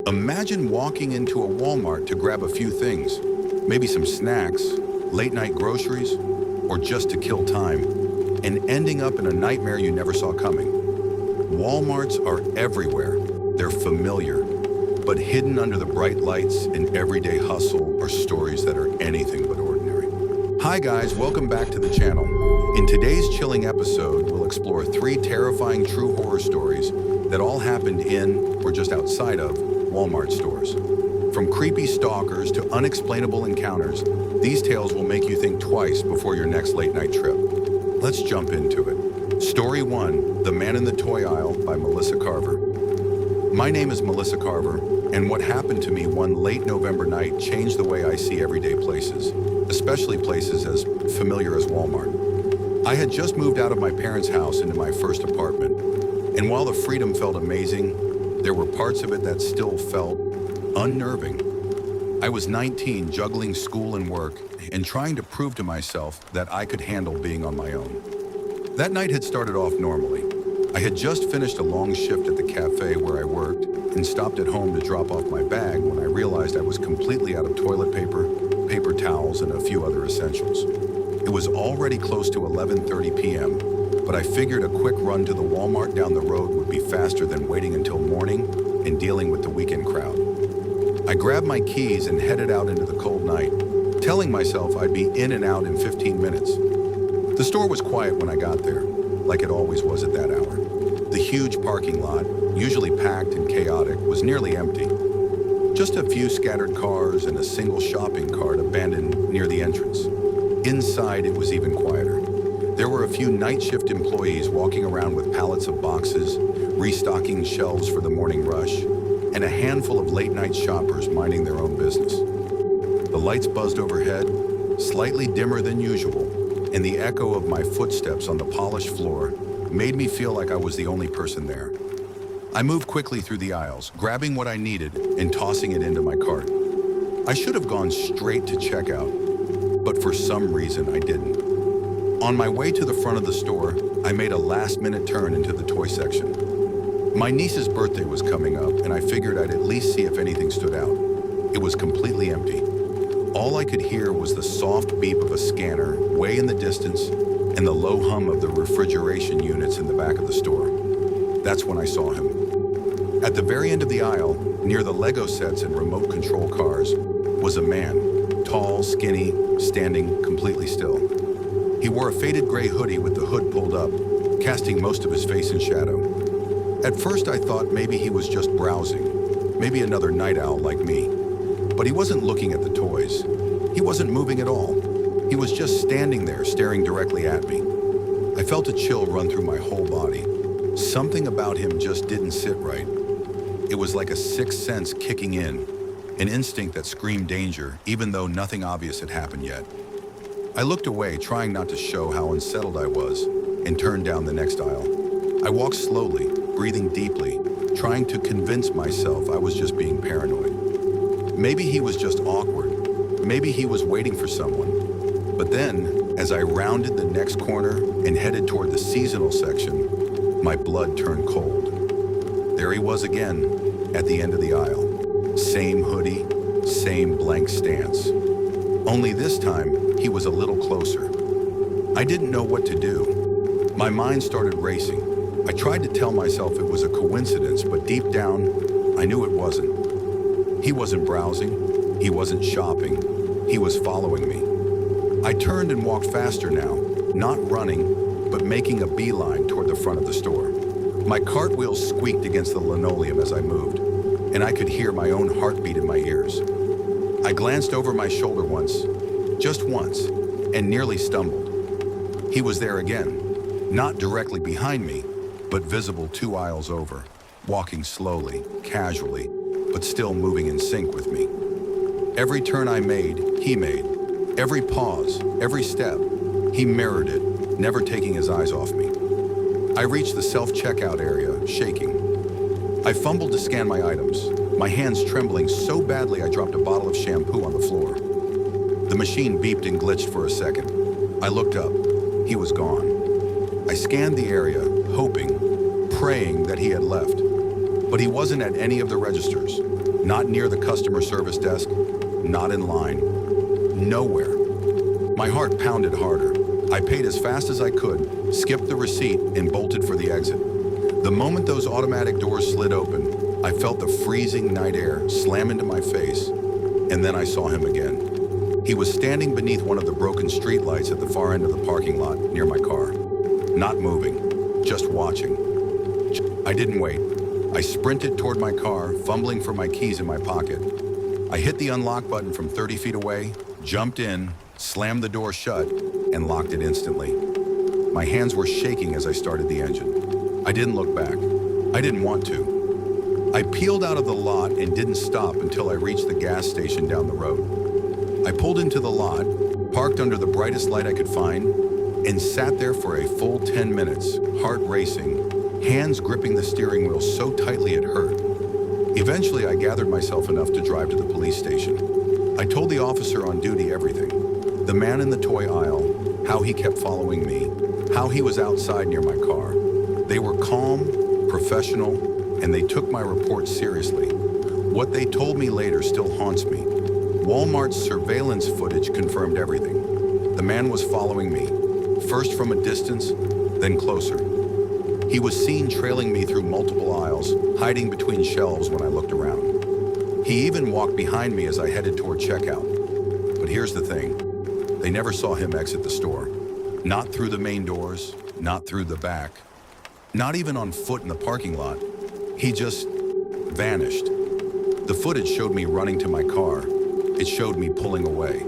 Imagine walking into a Walmart to grab a few things, maybe some snacks, late-night groceries, or just to kill time, and ending up in a nightmare you never saw coming. Walmarts are everywhere. They're familiar, but hidden under the bright lights and everyday hustle are stories that are anything but ordinary. Hi guys, welcome back to the channel. In today's chilling episode, we'll explore 3 terrifying true horror stories that all happened in or just outside of Walmart stores. From creepy stalkers to unexplainable encounters, these tales will make you think twice before your next late night trip. Let's jump into it. Story 1, The Man in the Toy Aisle by Melissa Carver. My name is Melissa Carver, and what happened to me one late November night changed the way I see everyday places, especially places as familiar as Walmart. I had just moved out of my parents' house into my first apartment, and while the freedom felt amazing, there were parts of it that still felt unnerving. I was 19, juggling school and work, and trying to prove to myself that I could handle being on my own. That night had started off normally. I had just finished a long shift at the cafe where I worked and stopped at home to drop off my bag when I realized I was completely out of toilet paper, paper towels, and a few other essentials. It was already close to 11:30 p.m., but I figured a quick run to the Walmart down the road would be faster than waiting until morning and dealing with the weekend crowd. I grabbed my keys and headed out into the cold night, telling myself I'd be in and out in 15 minutes. The store was quiet when I got there, like it always was at that hour. The huge parking lot, usually packed and chaotic, was nearly empty. Just a few scattered cars and a single shopping cart abandoned near the entrance. Inside, it was even quieter. There were a few night shift employees walking around with pallets of boxes, restocking shelves for the morning rush, and a handful of late-night shoppers minding their own business. The lights buzzed overhead, slightly dimmer than usual, and the echo of my footsteps on the polished floor made me feel like I was the only person there. I moved quickly through the aisles, grabbing what I needed and tossing it into my cart. I should have gone straight to checkout, but for some reason I didn't. On my way to the front of the store, I made a last-minute turn into the toy section. My niece's birthday was coming up, and I figured I'd at least see if anything stood out. It was completely empty. All I could hear was the soft beep of a scanner way in the distance and the low hum of the refrigeration units in the back of the store. That's when I saw him. At the very end of the aisle, near the Lego sets and remote control cars, was a man, tall, skinny, standing completely still. He wore a faded gray hoodie with the hood pulled up, casting most of his face in shadow. At first I thought maybe he was just browsing, maybe another night owl like me. But he wasn't looking at the toys. He wasn't moving at all. He was just standing there staring directly at me. I felt a chill run through my whole body. Something about him just didn't sit right. It was like a sixth sense kicking in, an instinct that screamed danger even though nothing obvious had happened yet. I looked away, trying not to show how unsettled I was, and turned down the next aisle. I walked slowly, breathing deeply, trying to convince myself I was just being paranoid. Maybe he was just awkward. Maybe he was waiting for someone. But then, as I rounded the next corner and headed toward the seasonal section, my blood turned cold. There he was again, at the end of the aisle. Same hoodie, same blank stance. Only this time, he was a little closer. I didn't know what to do. My mind started racing. I tried to tell myself it was a coincidence, but deep down, I knew it wasn't. He wasn't browsing. He wasn't shopping. He was following me. I turned and walked faster now, not running, but making a beeline toward the front of the store. My cartwheel squeaked against the linoleum as I moved, and I could hear my own heartbeat in my ears. I glanced over my shoulder once, just once, and nearly stumbled. He was there again, not directly behind me, but visible 2 aisles over, walking slowly, casually, but still moving in sync with me. Every turn I made, he made. Every pause, every step, he mirrored it, never taking his eyes off me. I reached the self-checkout area, shaking. I fumbled to scan my items, my hands trembling so badly I dropped a bottle of shampoo on the floor. The machine beeped and glitched for a second. I looked up. He was gone. I scanned the area, hoping, praying that he had left. But he wasn't at any of the registers. Not near the customer service desk, not in line, nowhere. My heart pounded harder. I paid as fast as I could, skipped the receipt, and bolted for the exit. The moment those automatic doors slid open, I felt the freezing night air slam into my face, and then I saw him again. He was standing beneath one of the broken streetlights at the far end of the parking lot near my car. Not moving, just watching. I didn't wait. I sprinted toward my car, fumbling for my keys in my pocket. I hit the unlock button from 30 feet away, jumped in, slammed the door shut, and locked it instantly. My hands were shaking as I started the engine. I didn't look back. I didn't want to. I peeled out of the lot and didn't stop until I reached the gas station down the road. I pulled into the lot, parked under the brightest light I could find, and sat there for a full 10 minutes, heart racing, hands gripping the steering wheel so tightly it hurt. Eventually, I gathered myself enough to drive to the police station. I told the officer on duty everything. The man in the toy aisle, how he kept following me, how he was outside near my car. They were calm, professional, and they took my report seriously. What they told me later still haunts me. Walmart's surveillance footage confirmed everything. The man was following me, first from a distance, then closer. He was seen trailing me through multiple aisles, hiding between shelves when I looked around. He even walked behind me as I headed toward checkout. But here's the thing. They never saw him exit the store. Not through the main doors, not through the back. Not even on foot in the parking lot. He just vanished. The footage showed me running to my car. It showed me pulling away.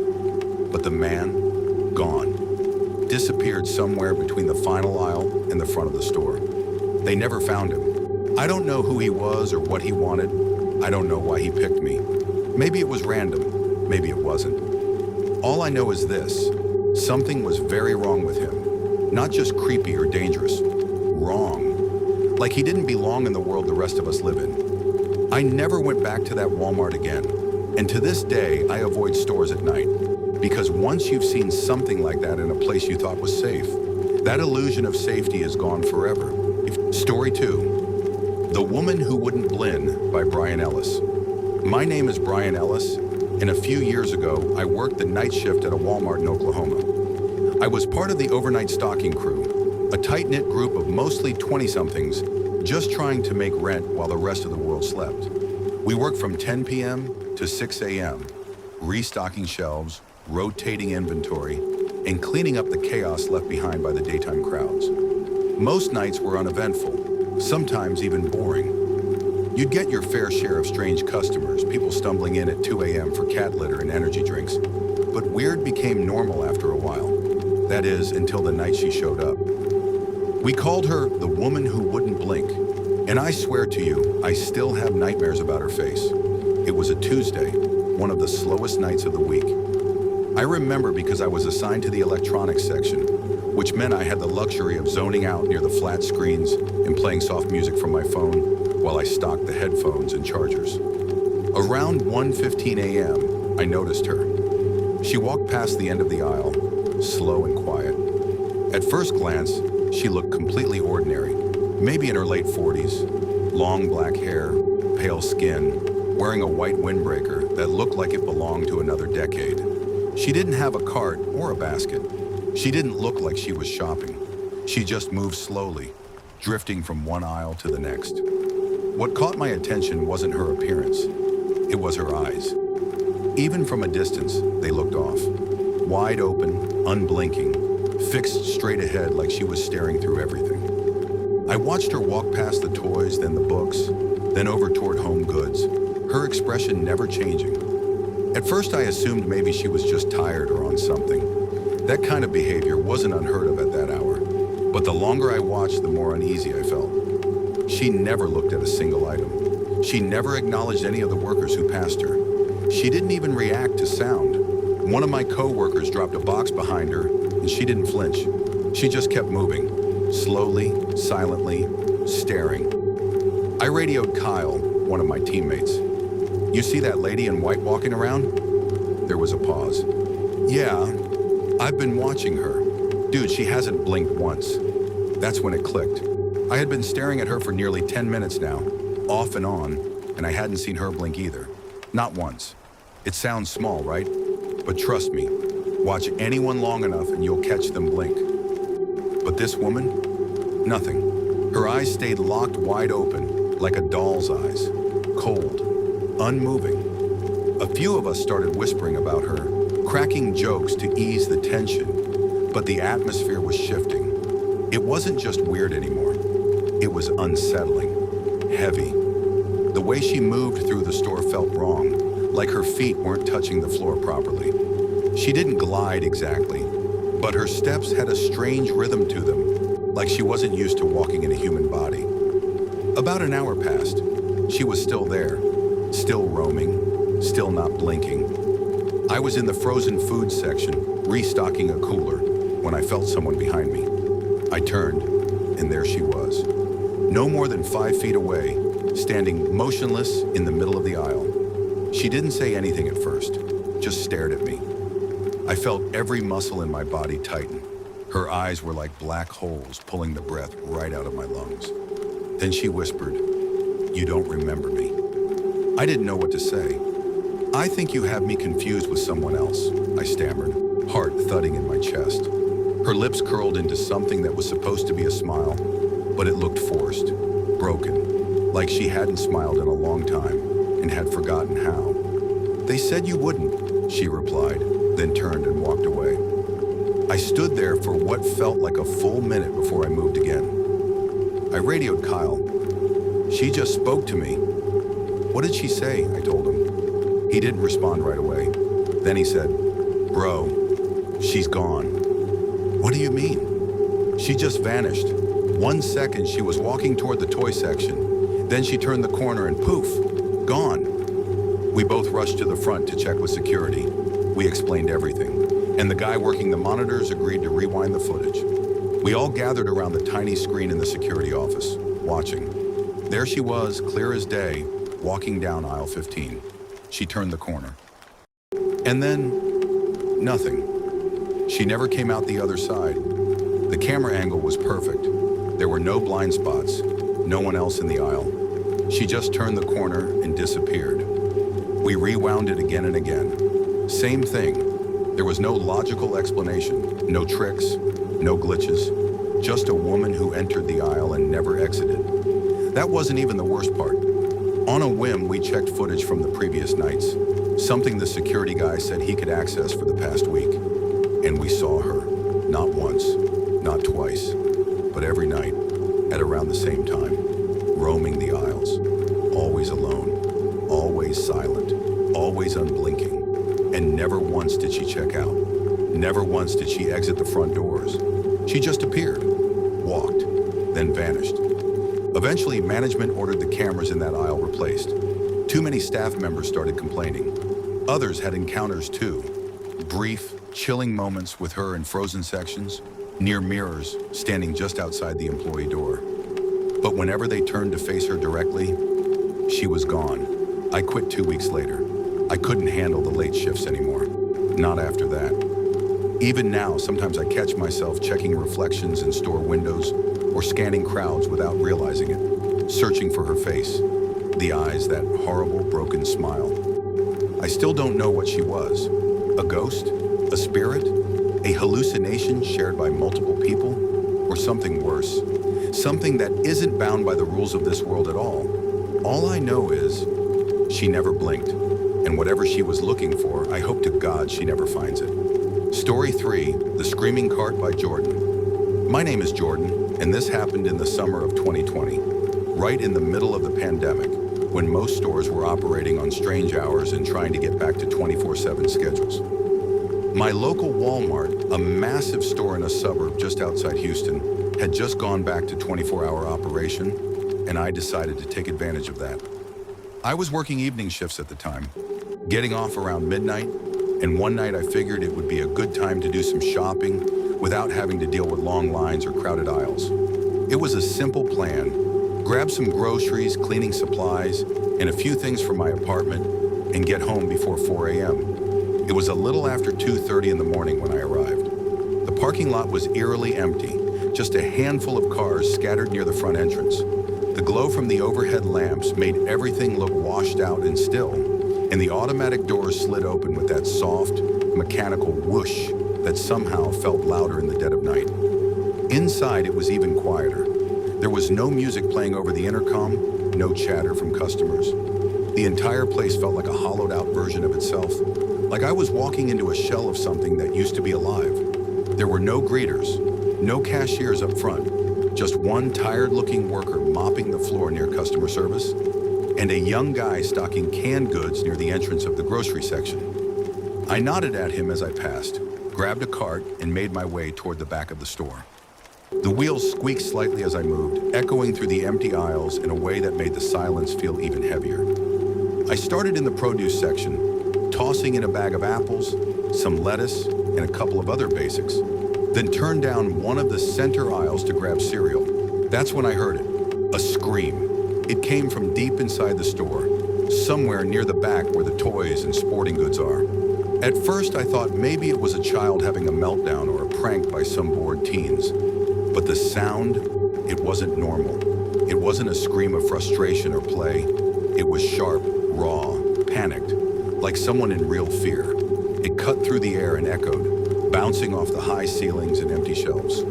But the man, gone. Disappeared somewhere between the final aisle and the front of the store. They never found him. I don't know who he was or what he wanted. I don't know why he picked me. Maybe it was random. Maybe it wasn't. All I know is this. Something was very wrong with him. Not just creepy or dangerous. Wrong. Like he didn't belong in the world the rest of us live in. I never went back to that Walmart again. And to this day, I avoid stores at night. Because once you've seen something like that in a place you thought was safe, that illusion of safety is gone forever. Story 2. The Woman Who Wouldn't Blend by Bryan Ellis. My name is Bryan Ellis, and a few years ago, I worked the night shift at a Walmart in Oklahoma. I was part of the overnight stocking crew, a tight-knit group of mostly 20-somethings just trying to make rent while the rest of the world slept. We worked from 10 p.m. to 6 a.m., restocking shelves, rotating inventory, and cleaning up the chaos left behind by the daytime crowds. Most nights were uneventful, sometimes even boring. You'd get your fair share of strange customers, people stumbling in at 2 a.m. for cat litter and energy drinks. But weird became normal after a while. That is, until the night she showed up. We called her the Woman Who Wouldn't Blink, and I swear to you, I still have nightmares about her face. It was a Tuesday, one of the slowest nights of the week. I remember because I was assigned to the electronics section, which meant I had the luxury of zoning out near the flat screens and playing soft music from my phone while I stocked the headphones and chargers. Around 1:15 a.m., I noticed her. She walked past the end of the aisle, slow and quiet. At first glance, she looked completely ordinary, maybe in her late 40s, long black hair, pale skin, wearing a white windbreaker that looked like it belonged to another decade. She didn't have a cart or a basket. She didn't look like she was shopping. She just moved slowly, drifting from one aisle to the next. What caught my attention wasn't her appearance. It was her eyes. Even from a distance, they looked off. Wide open, unblinking, fixed straight ahead like she was staring through everything. I watched her walk past the toys, then the books, then over toward home goods, her expression never changing. At first I assumed maybe she was just tired or on something. That kind of behavior wasn't unheard of at that hour. But the longer I watched, the more uneasy I felt. She never looked at a single item. She never acknowledged any of the workers who passed her. She didn't even react to sound. One of my co-workers dropped a box behind her, and she didn't flinch. She just kept moving, slowly, silently, staring. I radioed Kyle, one of my teammates. "You see that lady in white walking around?" There was a pause. "Yeah, I've been watching her. Dude, she hasn't blinked once." That's when it clicked. I had been staring at her for nearly 10 minutes now, off and on, and I hadn't seen her blink either. Not once. It sounds small, right? But trust me, watch anyone long enough and you'll catch them blink. But this woman? Nothing. Her eyes stayed locked wide open, like a doll's eyes. Cold. Unmoving. A few of us started whispering about her, cracking jokes to ease the tension, but the atmosphere was shifting. It wasn't just weird anymore. It was unsettling, heavy. The way she moved through the store felt wrong, like her feet weren't touching the floor properly. She didn't glide exactly, but her steps had a strange rhythm to them, like she wasn't used to walking in a human body. About an hour passed. She was still there, still roaming, still not blinking. I was in the frozen food section, restocking a cooler, when I felt someone behind me. I turned, and there she was. No more than 5 feet away, standing motionless in the middle of the aisle. She didn't say anything at first, just stared at me. I felt every muscle in my body tighten. Her eyes were like black holes pulling the breath right out of my lungs. Then she whispered, "You don't remember me." I didn't know what to say. "I think you have me confused with someone else," I stammered, heart thudding in my chest. Her lips curled into something that was supposed to be a smile, but it looked forced, broken, like she hadn't smiled in a long time and had forgotten how. "They said you wouldn't," she replied, then turned and walked away. I stood there for what felt like a full minute before I moved again. I radioed Kyle. "She just spoke to me." "What did she say?" I told him. He didn't respond right away. Then he said, "Bro, she's gone." "What do you mean?" "She just vanished. 1 second she was walking toward the toy section. Then she turned the corner and poof, gone." We both rushed to the front to check with security. We explained everything, and the guy working the monitors agreed to rewind the footage. We all gathered around the tiny screen in the security office, watching. There she was, clear as day, walking down aisle 15. She turned the corner. And then, nothing. She never came out the other side. The camera angle was perfect. There were no blind spots, no one else in the aisle. She just turned the corner and disappeared. We rewound it again and again. Same thing. There was no logical explanation, no tricks, no glitches. Just a woman who entered the aisle and never exited. That wasn't even the worst part. On a whim, we checked footage from the previous nights, something the security guy said he could access for the past week. And we saw her, not once, not twice, but every night, at around the same time, roaming the aisles, always alone, always silent, always unblinking, and never once did she check out. Never once did she exit the front doors. She just appeared, walked, then vanished. Eventually, management ordered the cameras in that aisle replaced. Too many staff members started complaining. Others had encounters too. Brief, chilling moments with her in frozen sections, near mirrors, standing just outside the employee door. But whenever they turned to face her directly, she was gone. I quit 2 weeks later. I couldn't handle the late shifts anymore. Not after that. Even now, sometimes I catch myself checking reflections in store windows or scanning crowds without realizing it, searching for her face, the eyes, that horrible, broken smile. I still don't know what she was. A ghost? A spirit? A hallucination shared by multiple people? Or something worse? Something that isn't bound by the rules of this world at all. All I know is she never blinked, and whatever she was looking for, I hope to God she never finds it. Story 3, The Screaming Cart by Jordan. My name is Jordan, and this happened in the summer of 2020, right in the middle of the pandemic, when most stores were operating on strange hours and trying to get back to 24/7 schedules. My local Walmart, a massive store in a suburb just outside Houston, had just gone back to 24-hour operation, and I decided to take advantage of that. I was working evening shifts at the time, getting off around midnight, and one night I figured it would be a good time to do some shopping without having to deal with long lines or crowded aisles. It was a simple plan. Grab some groceries, cleaning supplies, and a few things from my apartment, and get home before 4 a.m. It was a little after 2:30 in the morning when I arrived. The parking lot was eerily empty, just a handful of cars scattered near the front entrance. The glow from the overhead lamps made everything look washed out and still, and the automatic doors slid open with that soft, mechanical whoosh that somehow felt louder in the dead of night. Inside, it was even quieter. There was no music playing over the intercom, no chatter from customers. The entire place felt like a hollowed-out version of itself, like I was walking into a shell of something that used to be alive. There were no greeters, no cashiers up front, just one tired-looking worker mopping the floor near customer service, and a young guy stocking canned goods near the entrance of the grocery section. I nodded at him as I passed, grabbed a cart, and made my way toward the back of the store. The wheels squeaked slightly as I moved, echoing through the empty aisles in a way that made the silence feel even heavier. I started in the produce section, tossing in a bag of apples, some lettuce, and a couple of other basics, then turned down one of the center aisles to grab cereal. That's when I heard it, a scream. It came from deep inside the store, somewhere near the back where the toys and sporting goods are. At first, I thought maybe it was a child having a meltdown or a prank by some bored teens. But the sound, it wasn't normal. It wasn't a scream of frustration or play. It was sharp, raw, panicked, like someone in real fear. It cut through the air and echoed, bouncing off the high ceilings and empty shelves.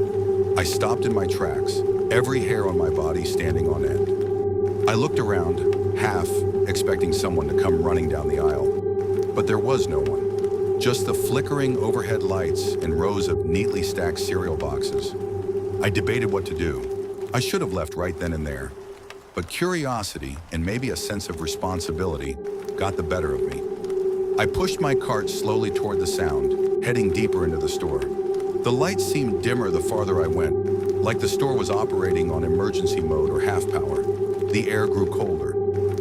I stopped in my tracks, every hair on my body standing on end. I looked around, half expecting someone to come running down the aisle. But there was no one. Just the flickering overhead lights and rows of neatly stacked cereal boxes. I debated what to do. I should have left right then and there. But curiosity and maybe a sense of responsibility got the better of me. I pushed my cart slowly toward the sound, heading deeper into the store. The lights seemed dimmer the farther I went, like the store was operating on emergency mode or half power. The air grew colder.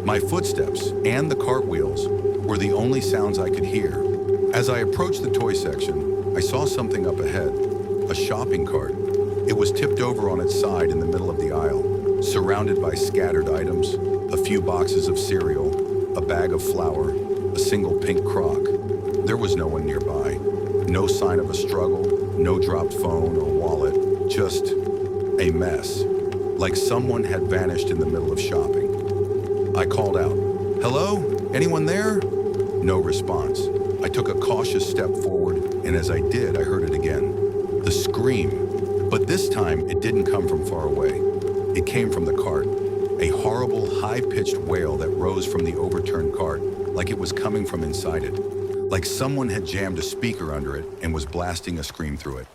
My footsteps and the cartwheels were the only sounds I could hear. As I approached the toy section, I saw something up ahead, a shopping cart. It was tipped over on its side in the middle of the aisle, surrounded by scattered items, a few boxes of cereal, a bag of flour, a single pink crock. There was no one nearby. No sign of a struggle, no dropped phone or wallet, just a mess, like someone had vanished in the middle of shopping. I called out, "Hello? Anyone there?" No response. I took a cautious step forward, and as I did, I heard it again. The scream. But this time, it didn't come from far away. It came from the cart, a horrible, high-pitched wail that rose from the overturned cart, like it was coming from inside it, like someone had jammed a speaker under it and was blasting a scream through it.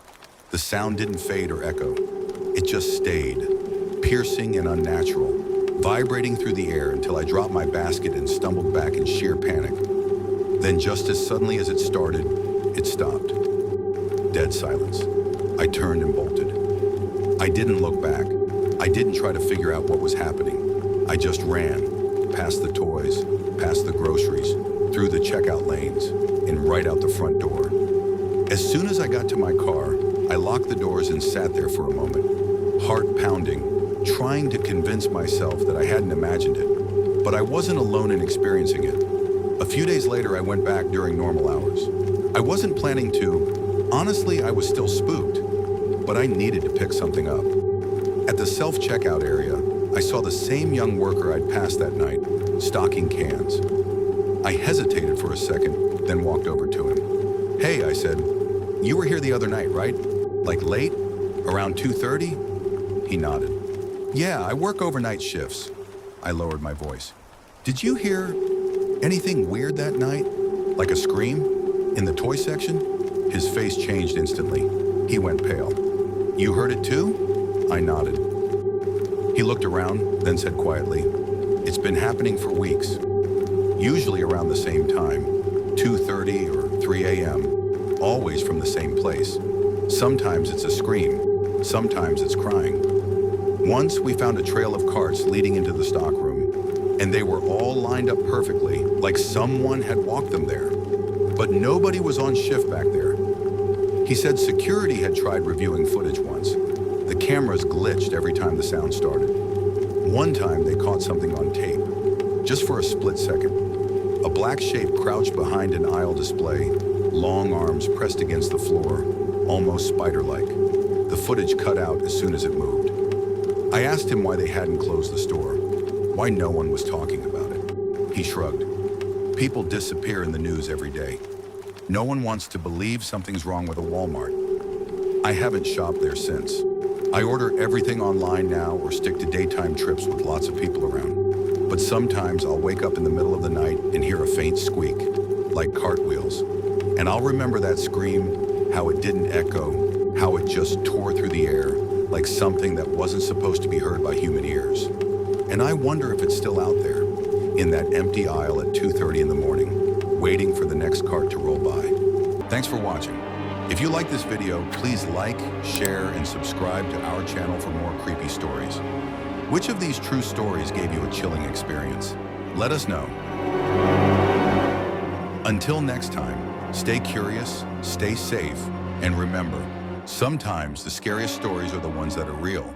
The sound didn't fade or echo. It just stayed, piercing and unnatural, vibrating through the air until I dropped my basket and stumbled back in sheer panic. Then just as suddenly as it started, it stopped. Dead silence. I turned and bolted. I didn't look back. I didn't try to figure out what was happening. I just ran, past the toys, past the groceries, through the checkout lanes, and right out the front door. As soon as I got to my car, I locked the doors and sat there for a moment, heart pounding, trying to convince myself that I hadn't imagined it. But I wasn't alone in experiencing it. A few days later, I went back during normal hours. I wasn't planning to. Honestly, I was still spooked, but I needed to pick something up. At the self-checkout area, I saw the same young worker I'd passed that night, stocking cans. I hesitated for a second, then walked over to him. "Hey," I said, "you were here the other night, right? Like late? Around 2:30? He nodded. "Yeah, I work overnight shifts." I lowered my voice. "Did you hear anything weird that night? Like a scream? In the toy section?" His face changed instantly. He went pale. "You heard it too?" I nodded. He looked around, then said quietly, "It's been happening for weeks. Usually around the same time, 2:30 or 3 a.m., always from the same place. Sometimes it's a scream, sometimes it's crying. Once we found a trail of carts leading into the stockroom, and they were all lined up perfectly, like someone had walked them there. But nobody was on shift back there." He said security had tried reviewing footage once. The cameras glitched every time the sound started. One time they caught something on tape, just for a split second. A black shape crouched behind an aisle display, long arms pressed against the floor, almost spider-like. The footage cut out as soon as it moved. I asked him why they hadn't closed the store, why no one was talking about it. He shrugged. People disappear in the news every day. No one wants to believe something's wrong with a Walmart. I haven't shopped there since. I order everything online now or stick to daytime trips with lots of people around. But sometimes I'll wake up in the middle of the night and hear a faint squeak, like cartwheels. And I'll remember that scream, how it didn't echo, how it just tore through the air, like something that wasn't supposed to be heard by human ears. And I wonder if it's still out there, in that empty aisle at 2:30 in the morning, waiting for the next cart to roll by. Thanks for watching. If you like this video, please like, share, and subscribe to our channel for more creepy stories. Which of these true stories gave you a chilling experience? Let us know. Until next time, stay curious, stay safe, and remember, sometimes the scariest stories are the ones that are real.